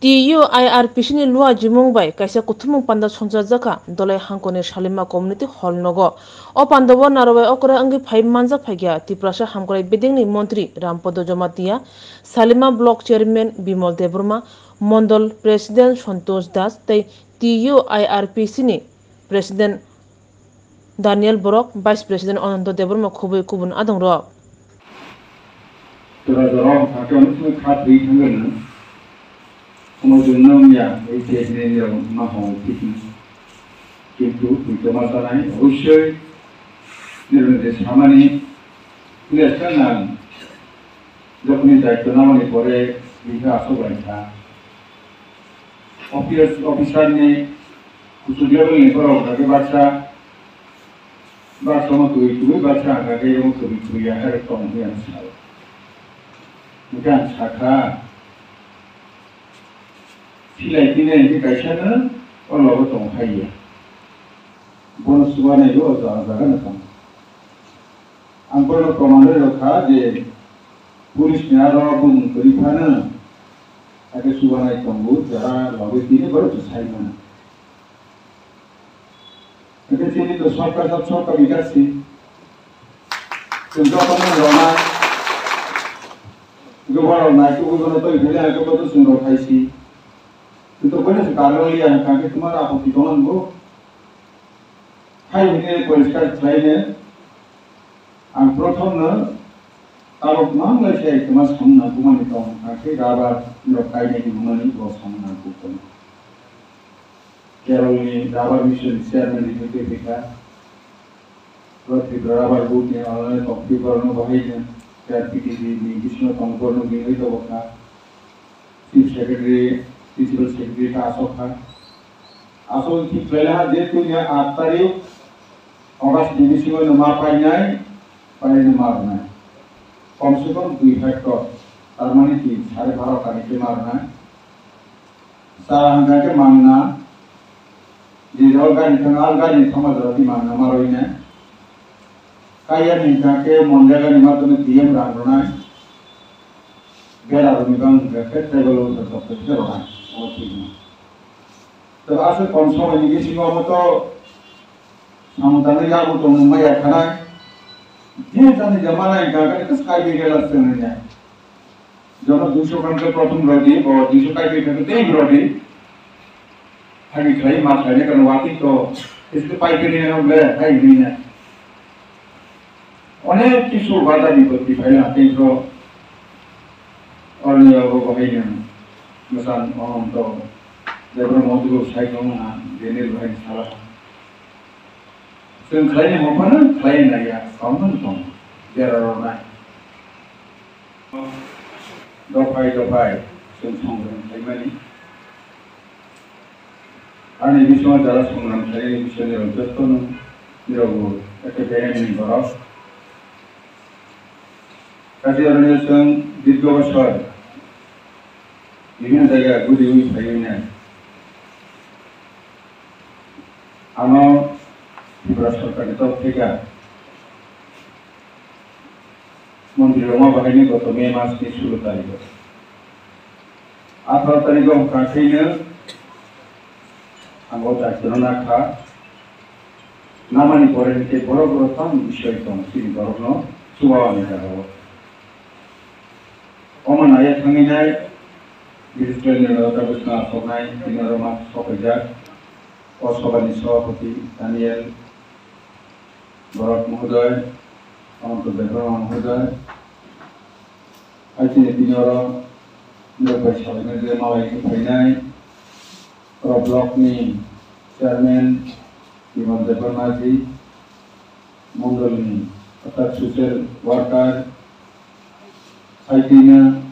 TUIRPC ni lua jimung bai kaisa kuthumung panda sonja jaka dolai hangkoni Salima community hall nogo o pandabo narobai okore angi phai manja phagya Tiprasa hamkrai bedingni mantri Rampodo Jomatia Salima block chairman Bimal Debrma Mondol president Santosh Das tei TUIRPC ni president Daniel Borok vice president Ananto Debrma khubui kubun adong ro Kemudian এই চেষ্টার মাধ্যমে কিন্তু বিদ্যমান অবশ্যই নির্বাচনের সামনে পুলিশরা যখনই দায়িত্ব নেওয়ার পরে বিভিন্ন আশঙ্কা অফিসার নিয়ে কুচুরিয়ার নিকট আগে বাচ্চা বা সমতুই বাচ্চা আগে এবং তুই আকার কম হয়ে আসছে বুঝান শাখা Sila ini nanti kaisana orang orang tong kaya. Bonus suara itu agak-agak nak. Angkor komander lokal je polis ni ada pun kerana ada suara itu tunggu jara lalu ini baru selesai mana. Jadi sini tu sorka bigasi. Contoh kamu ramai. Gubernur naik tu gubernur tu ini agak betul sungguh kaisi. Itu boleh sekarang lihat kaki तुम्हारा आपत्ति कौन हो? hai ini परिष्कार selainnya, ang proton na kalau mana saya cuma sama bukan itu, kaki dapat lokai ni bukan itu sama bukan. Kalau ini dapat mission chairman itu kita, kalau kita dapat buatnya orang kopi korno bahaya, saya PTD ni kisah tangkorno gini itu bukan. Chief Secretary Principal Secretary का आसों की पहला जेतु या आतारी अगस्त डिविसी में नमा पाइनाई पाइने मारना कम से कम 2 factor तरमानी 3.5 का नीचे मारना सारा के मांगना जिधर का निथमा जरूरी मांगना मारोई ने काया निका के मंडला निमा तो में DM रांगना बेरा रुमिबांग के टेबल उधर सब कुछ करना तो आसे कौन-सा वाली किसी को हम तो समुदाय यार वो तो मुंबई आखना है ये जाने जमाना है क्या करने किस काय भी गलत से नहीं है जो ना दूसरों का उनके प्रथम रोटी और दूसरों का भी करते हैं रोटी हमें खाई मार खाने का नवाती तो इसके पाइप के लिए हम ले है नहीं है अनेक किशोर बाधा भी होती है आते हैं तो और ये वो वही है मिसाल हम तो जब हम मौत को साइकिल में देने भाई साला तो खाने में पना खाने नहीं है कौन तो जरा रोना दफाई संग खाई मानी आने विषय जरा संग खाई विषय ने उधर तो निरोग ऐसे बेहद नहीं करो कैसे ऑर्गेनाइजेशन दिग्गज शहर বিভিন্ন জায়গায় ঘুরে ঘুরে খাই না আমার ত্রিপুরা সরকারের তরফ থেকে মন্ত্রী রমা বাহিনী গত মে মাসের 16 তারিখে 18 তারিখে কাছেইনো আঙ্গো চাচনা খা নামানি পরে নিতে বড় বড় তাম বিষয় তো সিন করন সুবাওয়ানি যাবো অমানায় থাঙ্গিনায় Minister Negara Besar Sonai Negara Mas Sopejar Osobani Sopati Daniel Borok Muhodoy Anto Debrama Muhodoy Aji Negara Negara Salina Malai Fainai Pro Block ni Chairman Bimal Debrama Ji Mondol ni Atat Social Worker Saidina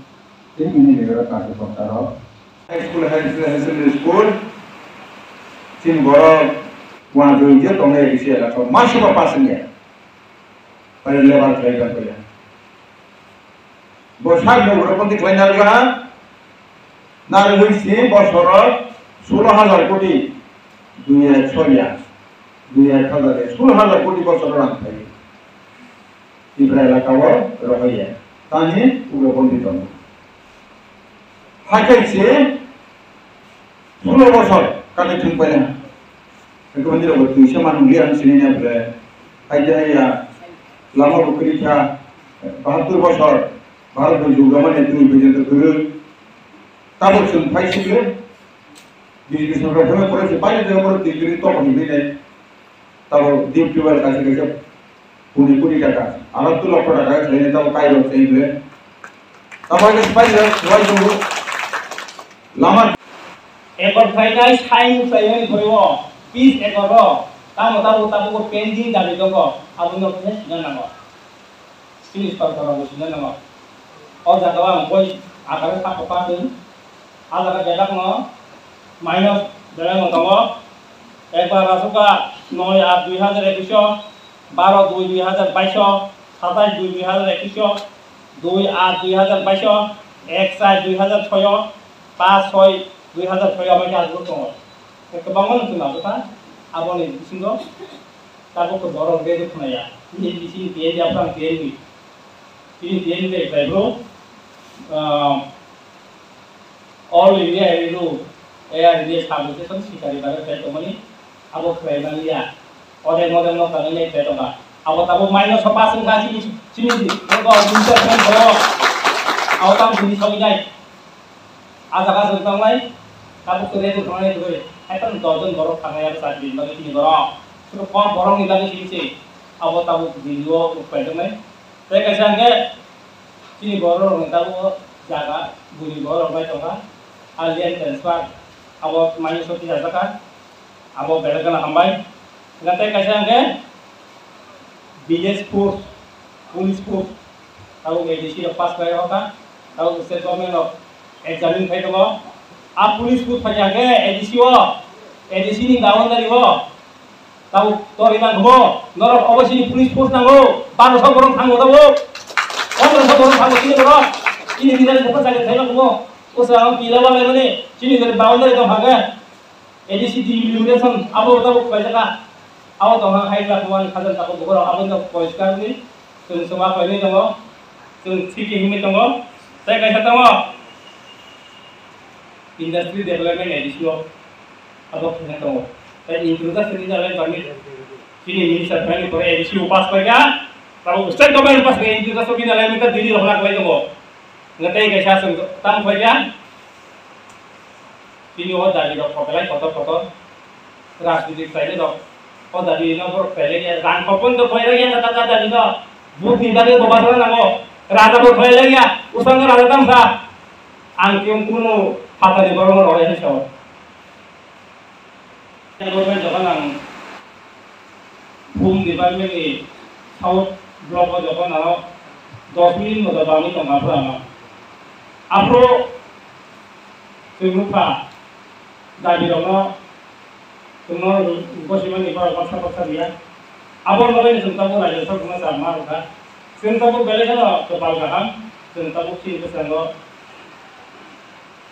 ini negara kaki pertaro. School hasil school, sin borok, wajib je tongnya isi ada kau masuk apa pasnya, pada level kerja kerja. Bosar ni berapa pun diklaim juga, naruh isi bosorot 16,000 kodi, 16,000 kodi bosoran kali. Ibrahim kawal rohaya, tanya udah pun ditunggu. Hakai se 16 বছর কাটে ঠিক পাইলেন একটু মন্দির অবস্থা তুইসে মানুষ গিয়ে আমি চিনি না বলে আইয়া লামা বকরিটা 72 বছর ভারত যুগমানে তুমি পর্যন্ত করে তারপর শুন পাইছিলে বিজেপি সরকার ভেবে করেছে বাইরে দেওয়া পরে দিল্লি তো হইবে নাই তারপর ডিপ টিউবের কাছে গেছে 20 টাকা আর 2 লক্ষ টাকা চাইলে তাও কাইরো চাইলে তারপর পাইলে সবাই দেবো লামার একর ফাইনাল সাইন সাইন ধরিব 20 একর তাবো পেন্ডিং দাবি দগ আবুন নকে জানাবো সিরিজ সরকার অবশ্য জানাবো ও জায়গা বই আকারে থাকা দিন আলাদা জায়গা ন মাইনাস বেড়াই মতাম একবার আসুকা 9/8/2021 12/2/2022 27/2/2021 2/8/2022 1/4/2006 5/6/2006 আমাকে আসবো তোমার একটা বাংলা নতুন আসো তা আপনি সিংহ তারপর তো বড় হয়ে দেখুন না এই বিসি দিয়ে যে আপনার দিয়ে তিনি দিয়ে দিতে চাইবো অল ইন্ডিয়া এরিলো এয়ার দিয়ে সাবস্টেশন শিকারি বারে পেটো মানে আবো ফ্রাইমালিয়া অদের মদের মত কানে পেটো না আবো তাবো মাইনাস 5% কাছি চিনি দি তো উল্টা ফ্রেন্ড হলো আও তাম চিনি সবই যায় আজাকা সন্তানলাই তাবো করে তো ধরে ধরে এখন 10 জন বড় খানায় আর 4 দিন মানে চিনি বড় শুধু কম বড় নিলামে চিনিছে আবো তাবো ভিডিও পেটো নাই তাই কাছে আগে চিনি বড় তাবো জায়গা গুলি বড় বাই তোমরা alien transfer abo minus 30 taka abo berakana hambai ngate kaisa angke village force police force tau ADC pass kai hoka tau state government of examine khai dogo a police force phai angke ADC ni gaon dari ho tau tori nang ho norok obosini police force nang ho 1200 borong thang ho tau 1500 borong thang ho ini boro ini tidak dapat jaga thai lo उसाव किलावा लेमने चिनी गरे boundary तो भागे ADC डिलिमिनेशन अब तब पैसा अब तो hydra Kuman खाजन तब बगर अब तो परिष्कार नि जों समा फैनि दङ जों थिकि हिमे दङ जाय गायसा दङ इंडस्ट्री डेवलपमेंट एडीसी अब फैना दङ जाय इंट्रोडक्शन नि जाबाय गामि चिनी मिनिस्टार फैनि परे एडीसी पास पाइगा तब स्टेट गभर्नमेंट पास गए इंट्रोडक्शन बिना लेमने त दिल्ली रहला गय दङ ngate kaisa sung tam khoya tini o dari dok photo foto rajnitik saile dok o dari no bor pele ya ran khopon to khoya ya kata dari no buh hindari to basala namo raja bor khoya ya usang raja tam sa angkyong kuno phata de borong ore he saw government যখন ang home department ni south block যখন আনো 10 minute মতো বামি তো মাফরা আমা আপরো সুমুফা দাবি দङ तुमनो गसिमन निपर কথা দিয়া আবর নবে চিন্তাবো রাজ্য সরকার সামা রখা চিন্তাবো বেলে কেন তো পাল কাম চিন্তাবো কি সঙ্গ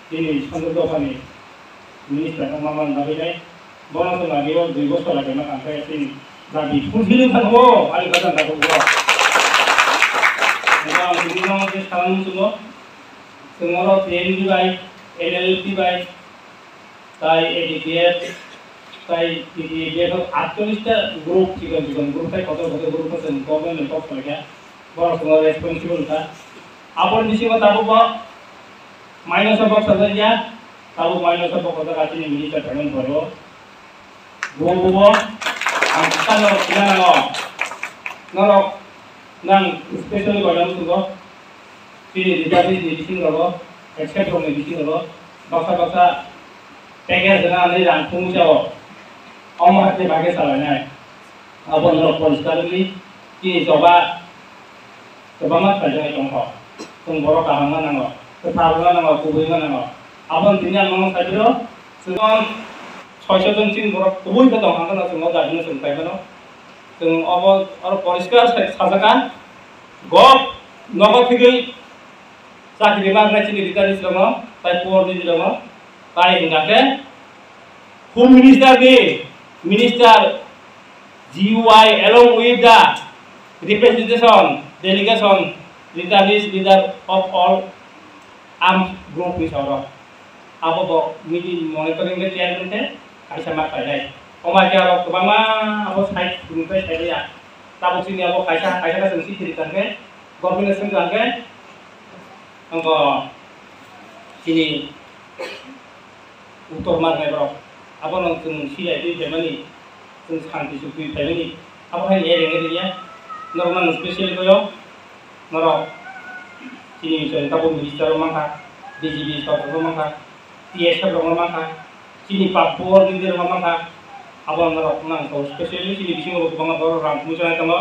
তিনি সংযুক্ত দোকানি মিনিস্টার মামান দাবি নাই বনস লাগিও 2 বছর লাগে না কাঁথায় তিনি দাবি ফুলফিল থাকবো আলি কথা থাকবো এটা বিভিন্ন যে সাধারণ ছিল তোমার পিএনডি বাই এলএলপি বাই তাই এডিপিএফ তাই টিডিএফ 48টা গ্রুপ ছিল জীবন গ্রুপে কত গ্রুপ আছে গভর্নমেন্ট টপ লাগে বড় তোমার রেসপন্সিবল তা আপন দিছি কথা বলবো মাইনাস অফ সাজাইয়া তাবো মাইনাস অফ কথা কাটি মিনিস্টার পেমেন্ট করব গোবো আমতানো কিনানো নরক নাং স্পেশালি গডাম তুগো তিনি রিজার্ভিস মেডিসিন করব এক্সেপ্ট ফর মেডিসিন করব বাসা প্যাকেজ না আনি রান ফুমু যাব অমহাতে ভাগে চালানাই আপন পরিষ্কারলি কি জবা মা খাজা দङ जों बर' काहांना नांगौ फोथारना नांगौ गुबैना नांगौ আপন তিনি আং সাইডো जों 600 জন চিন बर' गुबैखौ दङ हांगोन जों गादिनो जों पाइबानो जों अब आरो परिष्कार साजाका गप नगद फिगै চাকরি মাগনা চিনি রিটারিস দङ তাই পোর দিদি দङ তাই হিंगाके home minister GUI along with the representation delegation retirees leader of all armed group is our abo bo monitoring ke chairman te kaisa mak pailai oma ke aro kobangma abo site kuntai site ya tabo sini abo kaisa ka sengsi cerita ke government sengkan ke angko sini utor marnai bro abo nang seng siai di jamani seng santi sukui pailai abo hai ereng dia normal special koyo norok sini misalnya tabu minister mangka DGB staf mangka TS staf mangka sini Papua minister mangka abang norok nang kau spesial sini bising orang bangga baru ram muncul tamo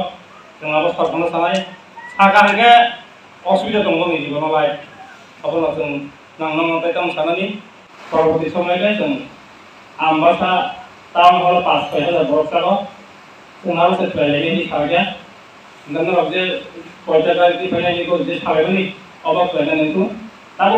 yang abang staf mana salai akan ke osbida tunggu ni juga malai abang langsung nang nang tadi kamu sana ni kalau di sana ni langsung ambasa tahun hal pas kaya ada borok kalau harus sesuai lagi ni sahaja dan norok je kualitas kali ini banyak ni kau je sahaja ni abang kaya itu tahu